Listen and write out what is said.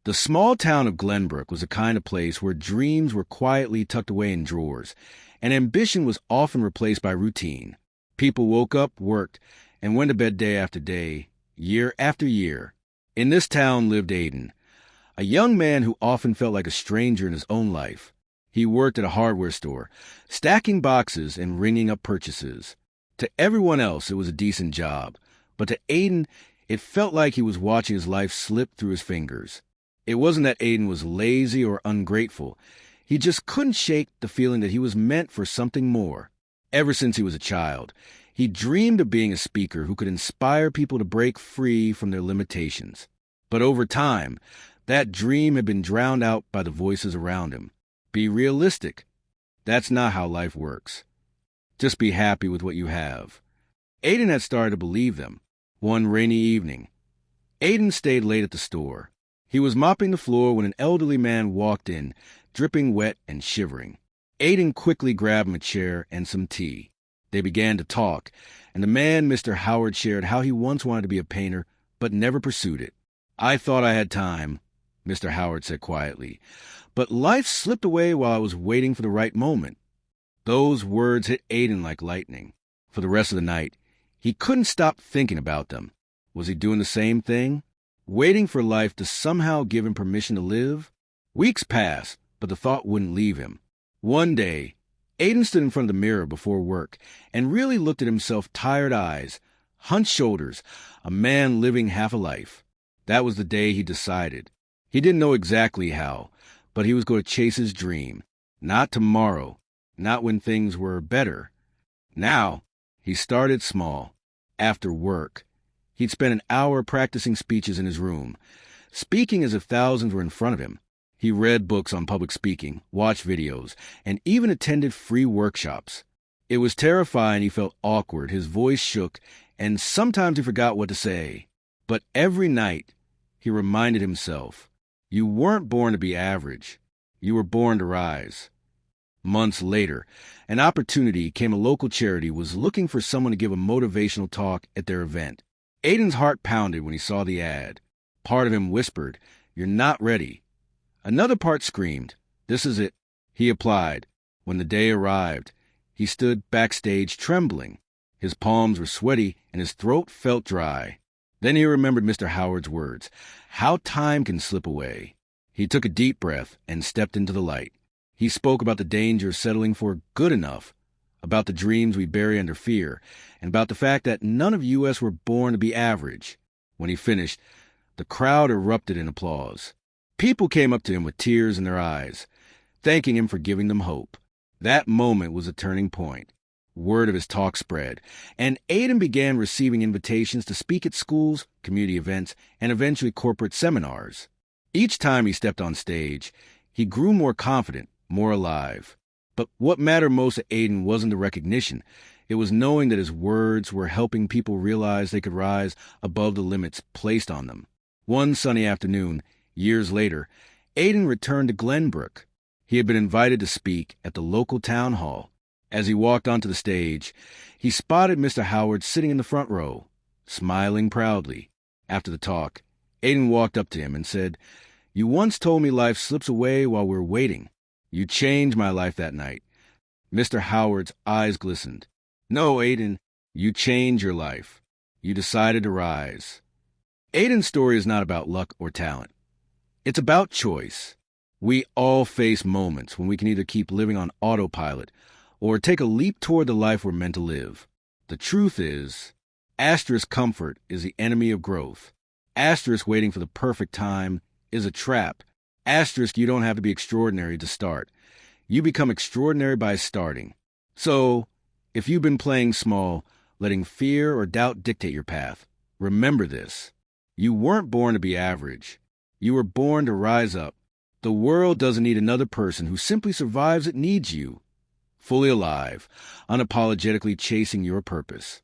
The small town of Glenbrook was the kind of place where dreams were quietly tucked away in drawers, and ambition was often replaced by routine. People woke up, worked, and went to bed day after day, year after year. In this town lived Aiden, a young man who often felt like a stranger in his own life. He worked at a hardware store, stacking boxes and ringing up purchases. To everyone else, it was a decent job, but to Aiden, it felt like he was watching his life slip through his fingers. It wasn't that Aiden was lazy or ungrateful. He just couldn't shake the feeling that he was meant for something more. Ever since he was a child, he dreamed of being a speaker who could inspire people to break free from their limitations. But over time, that dream had been drowned out by the voices around him. Be realistic. That's not how life works. Just be happy with what you have. Aiden had started to believe them. One rainy evening, Aiden stayed late at the store. He was mopping the floor when an elderly man walked in, dripping wet and shivering. Aiden quickly grabbed him a chair and some tea. They began to talk, and the man, Mr. Howard, shared how he once wanted to be a painter, but never pursued it. "I thought I had time," Mr. Howard said quietly, "but life slipped away while I was waiting for the right moment." Those words hit Aiden like lightning. For the rest of the night, he couldn't stop thinking about them. Was he doing the same thing? Waiting for life to somehow give him permission to live? Weeks passed, but the thought wouldn't leave him. One day, Aiden stood in front of the mirror before work and really looked at himself, tired eyes, hunched shoulders, a man living half a life. That was the day he decided. He didn't know exactly how, but he was going to chase his dream. Not tomorrow, not when things were better. Now, he started small. After work, he'd spend an hour practicing speeches in his room, speaking as if thousands were in front of him. He read books on public speaking, watched videos, and even attended free workshops. It was terrifying. He felt awkward, his voice shook, and sometimes he forgot what to say. But every night, he reminded himself, you weren't born to be average. You were born to rise. Months later, an opportunity came. A local charity was looking for someone to give a motivational talk at their event. Aiden's heart pounded when he saw the ad. Part of him whispered, "You're not ready." Another part screamed, "This is it." He applied. When the day arrived, he stood backstage trembling. His palms were sweaty and his throat felt dry. Then he remembered Mr. Howard's words, how time can slip away. He took a deep breath and stepped into the light. He spoke about the danger of settling for good enough, about the dreams we bury under fear, and about the fact that none of us were born to be average. When he finished, the crowd erupted in applause. People came up to him with tears in their eyes, thanking him for giving them hope. That moment was a turning point. Word of his talk spread, and Aiden began receiving invitations to speak at schools, community events, and eventually corporate seminars. Each time he stepped on stage, he grew more confident, more alive. But what mattered most to Aiden wasn't the recognition. It was knowing that his words were helping people realize they could rise above the limits placed on them. One sunny afternoon, years later, Aiden returned to Glenbrook. He had been invited to speak at the local town hall. As he walked onto the stage, he spotted Mr. Howard sitting in the front row, smiling proudly. After the talk, Aiden walked up to him and said, "You once told me life slips away while we're waiting. You changed my life that night." Mr. Howard's eyes glistened. "No, Aiden, you changed your life. You decided to rise." Aiden's story is not about luck or talent. It's about choice. We all face moments when we can either keep living on autopilot or take a leap toward the life we're meant to live. The truth is, asterisk comfort is the enemy of growth. Asterisk waiting for the perfect time is a trap. Asterisk you don't have to be extraordinary to start. You become extraordinary by starting. So, if you've been playing small, letting fear or doubt dictate your path, remember this. You weren't born to be average. You were born to rise up. The world doesn't need another person who simply survives. It needs you. Fully alive, unapologetically chasing your purpose.